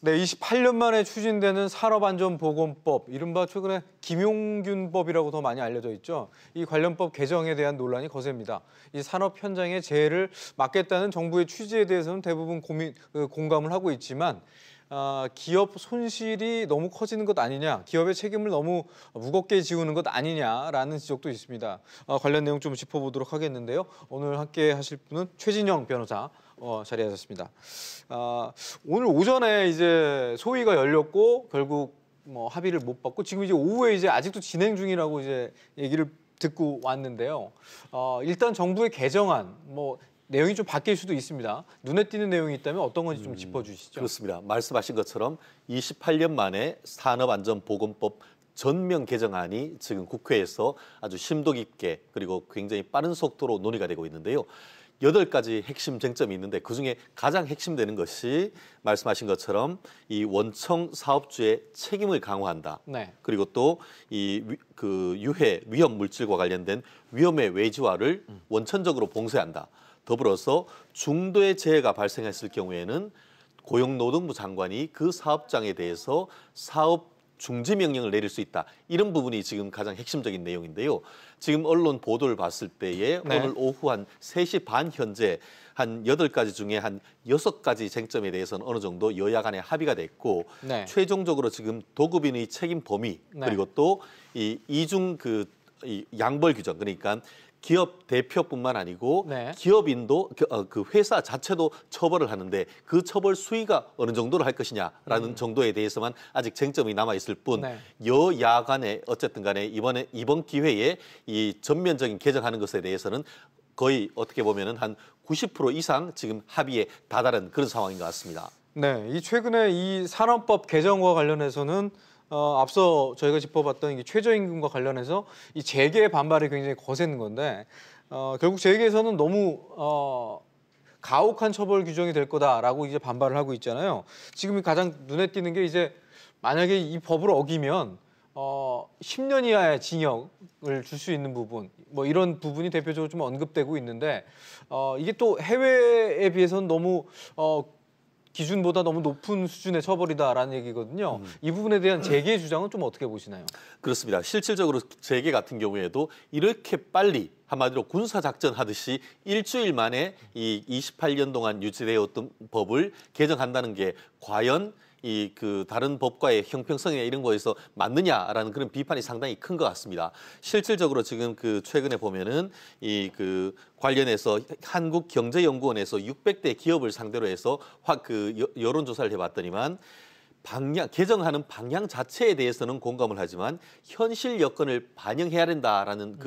네, 28년 만에 추진되는 산업안전보건법, 이른바 최근에 김용균법이라고 더 많이 알려져 있죠. 이 관련법 개정에 대한 논란이 거셉니다. 이 산업 현장의 재해를 막겠다는 정부의 취지에 대해서는 대부분 공감을 하고 있지만 기업 손실이 너무 커지는 것 아니냐, 기업의 책임을 너무 무겁게 지우는 것 아니냐라는 지적도 있습니다. 관련 내용 좀 짚어보도록 하겠는데요. 오늘 함께 하실 분은 최진영 변호사 자리하셨습니다. 오늘 오전에 이제 소위가 열렸고 결국 합의를 못 받고 지금 이제 오후에 이제 아직도 진행 중이라고 이제 얘기를 듣고 왔는데요. 일단 정부의 개정안 내용이 좀 바뀔 수도 있습니다. 눈에 띄는 내용이 있다면 어떤 건지 좀 짚어주시죠. 그렇습니다. 말씀하신 것처럼 28년 만에 산업안전보건법 전면 개정안이 지금 국회에서 아주 심도 깊게 그리고 굉장히 빠른 속도로 논의가 되고 있는데요. 8가지 핵심 쟁점이 있는데 그중에 가장 핵심되는 것이 말씀하신 것처럼 이 원청 사업주의 책임을 강화한다. 네. 그리고 또 이 유해 위험 물질과 관련된 위험의 외지화를 원천적으로 봉쇄한다. 더불어서 중도의 재해가 발생했을 경우에는 고용노동부 장관이 그 사업장에 대해서 사업 중지 명령을 내릴 수 있다. 이런 부분이 지금 가장 핵심적인 내용인데요. 지금 언론 보도를 봤을 때에 네. 오늘 오후 한 3시 반 현재 한 8가지 중에 한 6가지 쟁점에 대해서는 어느 정도 여야 간에 합의가 됐고 네. 최종적으로 지금 도급인의 책임 범위 네. 그리고 또 이 이중 이 양벌 규정 그러니까 기업 대표뿐만 아니고 네. 기업인도 그 회사 자체도 처벌을 하는데 그 처벌 수위가 어느 정도로 할 것이냐라는 정도에 대해서만 아직 쟁점이 남아 있을 뿐 네. 여야 간에 어쨌든 간에 이번 기회에 이 전면적인 개정하는 것에 대해서는 거의 어떻게 보면은 한 90% 이상 지금 합의에 다다른 그런 상황인 것 같습니다. 네, 이 최근에 이 산업법 개정과 관련해서는 앞서 저희가 짚어봤던 이 최저임금과 관련해서 이 재계의 반발이 굉장히 거센 건데 결국 재계에서는 너무 가혹한 처벌 규정이 될 거다라고 이제 반발을 하고 있잖아요. 지금 가장 눈에 띄는 게 이제 만약에 이 법을 어기면 10년 이하의 징역을 줄 수 있는 부분, 이런 부분이 대표적으로 좀 언급되고 있는데 이게 또 해외에 비해서는 너무 기준보다 너무 높은 수준의 처벌이다라는 얘기거든요. 이 부분에 대한 재계의 주장은 좀 어떻게 보시나요? 그렇습니다. 실질적으로 재계 같은 경우에도 이렇게 빨리 한마디로 군사작전 하듯이 일주일 만에 이 28년 동안 유지되었던 법을 개정한다는 게 과연 다른 법과의 형평성이나 이런 거에서 맞느냐라는 그런 비판이 상당히 큰 것 같습니다. 실질적으로 지금 최근에 보면은 관련해서 한국경제연구원에서 600대 기업을 상대로 해서 여론조사를 해봤더니만 개정하는 방향 자체에 대해서는 공감을 하지만 현실 여건을 반영해야 된다라는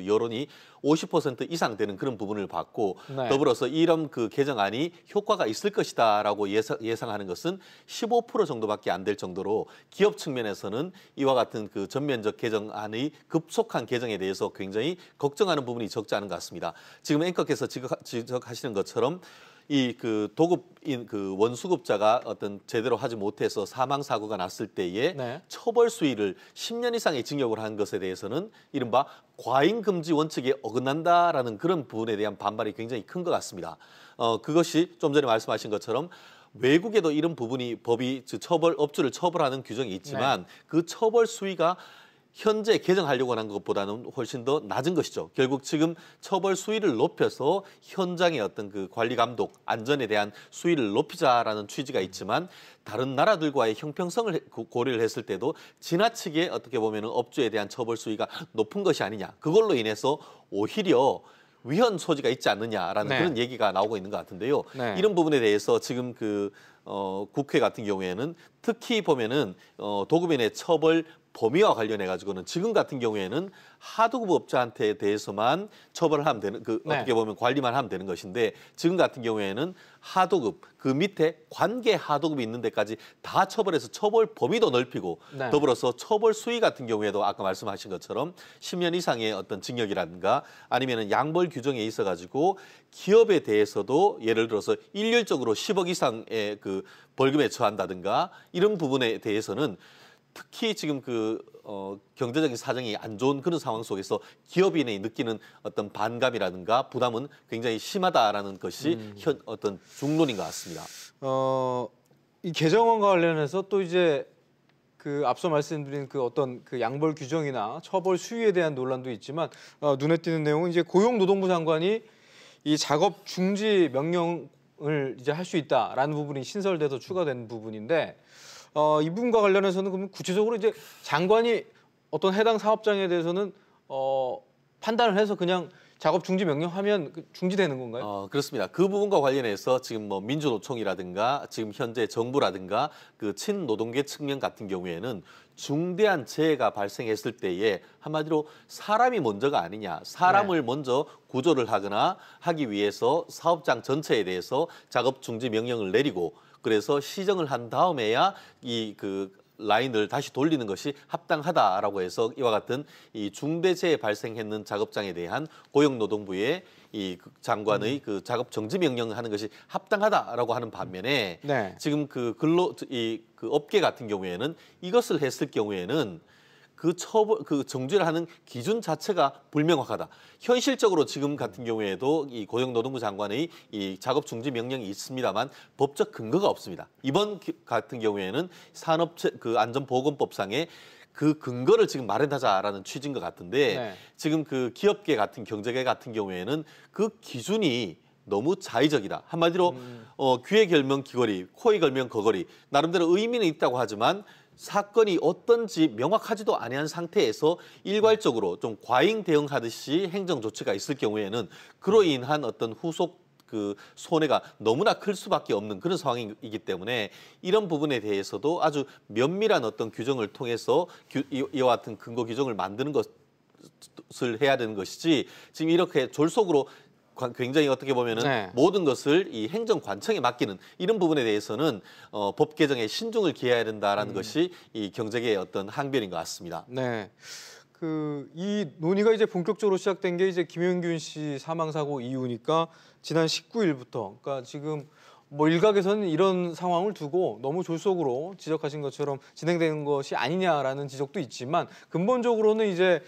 여론이 50% 이상 되는 그런 부분을 봤고 네. 더불어서 이런 개정안이 효과가 있을 것이다라고 예상하는 것은 15% 정도밖에 안 될 정도로 기업 측면에서는 이와 같은 전면적 개정안의 급속한 개정에 대해서 굉장히 걱정하는 부분이 적지 않은 것 같습니다. 지금 앵커께서 지적하시는 것처럼 도급인 원수급자가 제대로 하지 못해서 사망 사고가 났을 때에 네. 처벌 수위를 10년 이상의 징역을 한 것에 대해서는 이른바 과잉 금지 원칙에 어긋난다라는 그런 부분에 대한 반발이 굉장히 큰 것 같습니다. 그것이 좀 전에 말씀하신 것처럼 외국에도 이런 부분이 법이 업주를 처벌하는 규정이 있지만 네. 그 처벌 수위가 현재 개정하려고 하는 것보다는 훨씬 더 낮은 것이죠. 결국 지금 처벌 수위를 높여서 현장의 관리 감독, 안전에 대한 수위를 높이자라는 취지가 있지만 다른 나라들과의 형평성을 고려를 했을 때도 지나치게 어떻게 보면 업주에 대한 처벌 수위가 높은 것이 아니냐. 그걸로 인해서 오히려 위헌 소지가 있지 않느냐라는 네. 그런 얘기가 나오고 있는 것 같은데요. 네. 이런 부분에 대해서 지금 국회 같은 경우에는 특히 보면은 도급인의 처벌 범위와 관련해 가지고는 지금 같은 경우에는 하도급 업자한테 대해서만 처벌을 하면 되는 네. 어떻게 보면 관리만 하면 되는 것인데 지금 같은 경우에는 하도급 그 밑에 관계 하도급이 있는 데까지 다 처벌해서 처벌 범위도 넓히고 네. 더불어서 처벌 수위 같은 경우에도 아까 말씀하신 것처럼 10년 이상의 징역이라든가 아니면은 양벌 규정에 있어 가지고 기업에 대해서도 예를 들어서 일률적으로 10억 이상의 벌금에 처한다든가 이런 부분에 대해서는 특히 지금 경제적인 사정이 안 좋은 그런 상황 속에서 기업인이 느끼는 어떤 반감이라든가 부담은 굉장히 심하다라는 것이 어떤 중론인 것 같습니다. 이 개정안과 관련해서 또 이제 그 앞서 말씀드린 그 어떤 그 양벌 규정이나 처벌 수위에 대한 논란도 있지만 눈에 띄는 내용은 이제 고용노동부 장관이 이 작업 중지 명령을 이제 할 수 있다라는 부분이 신설돼서 추가된 부분인데 이 부분과 관련해서는 그러면 구체적으로 이제 장관이 어떤 해당 사업장에 대해서는 판단을 해서 그냥 작업 중지 명령하면 중지되는 건가요? 그렇습니다. 그 부분과 관련해서 지금 뭐 민주노총이라든가 지금 현재 정부라든가 그 친노동계 측면 같은 경우에는 중대한 재해가 발생했을 때에 한마디로 사람이 먼저가 아니냐, 사람을 먼저 구조를 하거나 하기 위해서 사업장 전체에 대해서 작업 중지 명령을 내리고 그래서 시정을 한 다음에야 이 라인을 다시 돌리는 것이 합당하다라고 해서 이와 같은 이 중대재해 발생했는 작업장에 대한 고용노동부의 이 장관의 그 작업 정지 명령을 하는 것이 합당하다라고 하는 반면에 지금 그 업계 같은 경우에는 이것을 했을 경우에는 그 정지를 하는 기준 자체가 불명확하다. 현실적으로 지금 같은 경우에도 이 고용노동부 장관의 이 작업 중지 명령이 있습니다만 법적 근거가 없습니다. 이번 같은 경우에는 안전보건법상의 그 근거를 지금 마련하자라는 취지인 것 같은데 지금 그 기업계 같은 경제계 같은 경우에는 그 기준이 너무 자의적이다. 한마디로 귀에 걸면 귀걸이, 코에 걸면 거걸이 나름대로 의미는 있다고 하지만 사건이 어떤지 명확하지도 아니한 상태에서 일괄적으로 좀 과잉 대응하듯이 행정 조치가 있을 경우에는 그로 인한 어떤 후속 그 손해가 너무나 클 수밖에 없는 그런 상황이기 때문에 이런 부분에 대해서도 아주 면밀한 어떤 규정을 통해서 이와 같은 근거 규정을 만드는 것을 해야 되는 것이지 지금 이렇게 졸속으로 굉장히 어떻게 보면은 모든 것을 이 행정관청에 맡기는 이런 부분에 대해서는 법 개정에 신중을 기해야 된다라는 것이 이 경제계의 어떤 항변인 것 같습니다. 네. 이 논의가 이제 본격적으로 시작된 게 이제 김용균 씨 사망 사고 이후니까 지난 19일부터 그러니까 지금 뭐 일각에서는 이런 상황을 두고 너무 졸속으로 지적하신 것처럼 진행되는 것이 아니냐라는 지적도 있지만 근본적으로는 이제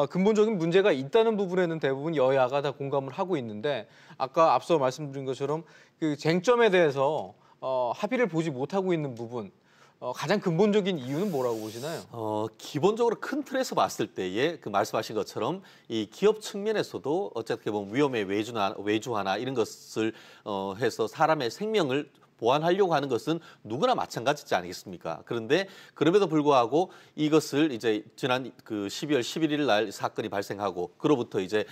근본적인 문제가 있다는 부분에는 대부분 여야가 다 공감을 하고 있는데 아까 앞서 말씀드린 것처럼 그 쟁점에 대해서 합의를 보지 못하고 있는 부분 가장 근본적인 이유는 뭐라고 보시나요? 기본적으로 큰 틀에서 봤을 때에 그 말씀하신 것처럼 이 기업 측면에서도 어쨌든 보면 위험의 외주화나 이런 것을 해서 사람의 생명을 보완하려고 하는 것은 누구나 마찬가지지 않겠습니까? 그런데 그럼에도 불구하고 이것을 이제 지난 그 12월 11일 날 사건이 발생하고 그로부터 이제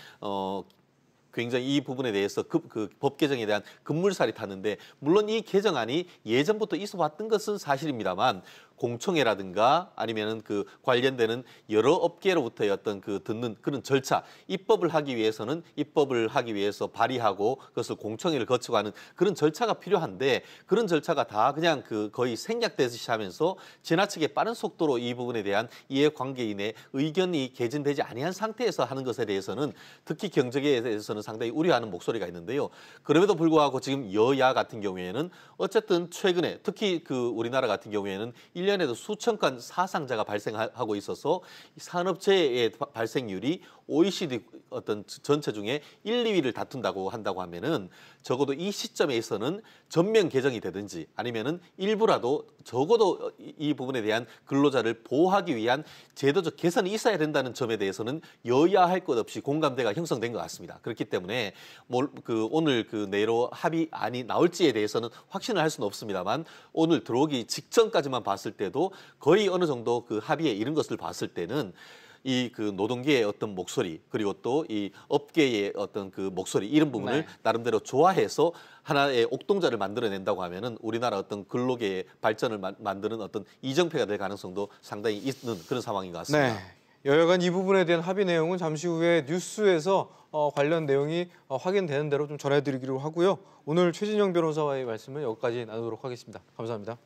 굉장히 이 부분에 대해서 그 법 개정에 대한 급물살이 탔는데 물론 이 개정안이 예전부터 있어왔던 것은 사실입니다만 공청회라든가 아니면은 그 관련되는 여러 업계로부터의 어떤 듣는 그런 절차, 입법을 하기 위해서 발의하고 그것을 공청회를 거치고 하는 그런 절차가 필요한데 그런 절차가 다 그냥 거의 생략되듯이 하면서 지나치게 빠른 속도로 이 부분에 대한 이해관계인의 의견이 개진되지 아니한 상태에서 하는 것에 대해서는 특히 경제계에 대해서는 상당히 우려하는 목소리가 있는데요. 그럼에도 불구하고 지금 여야 같은 경우에는 어쨌든 최근에 특히 우리나라 같은 경우에는 1년에도 수천 건 사상자가 발생하고 있어서 산업재해의 발생률이 OECD 어떤 전체 중에 1, 2위를 다툰다고 한다고 하면은 적어도 이 시점에서는 전면 개정이 되든지 아니면은 일부라도 적어도 이 부분에 대한 근로자를 보호하기 위한 제도적 개선이 있어야 된다는 점에 대해서는 여야 할 것 없이 공감대가 형성된 것 같습니다. 그렇기 때문에 오늘 내로 합의안이 나올지에 대해서는 확신을 할 수는 없습니다만 오늘 들어오기 직전까지만 봤을 때도 거의 어느 정도 합의에 이른 것을 봤을 때는 이 노동계의 어떤 목소리 그리고 또 이 업계의 어떤 목소리 이런 부분을 나름대로 조화해서 하나의 옥동자를 만들어낸다고 하면은 우리나라 어떤 근로계의 발전을 만드는 어떤 이정표가 될 가능성도 상당히 있는 그런 상황인 것 같습니다. 여야간 이 부분에 대한 합의 내용은 잠시 후에 뉴스에서 관련 내용이 확인되는 대로 좀 전해드리기로 하고요. 오늘 최진영 변호사와의 말씀은 여기까지 나누도록 하겠습니다. 감사합니다.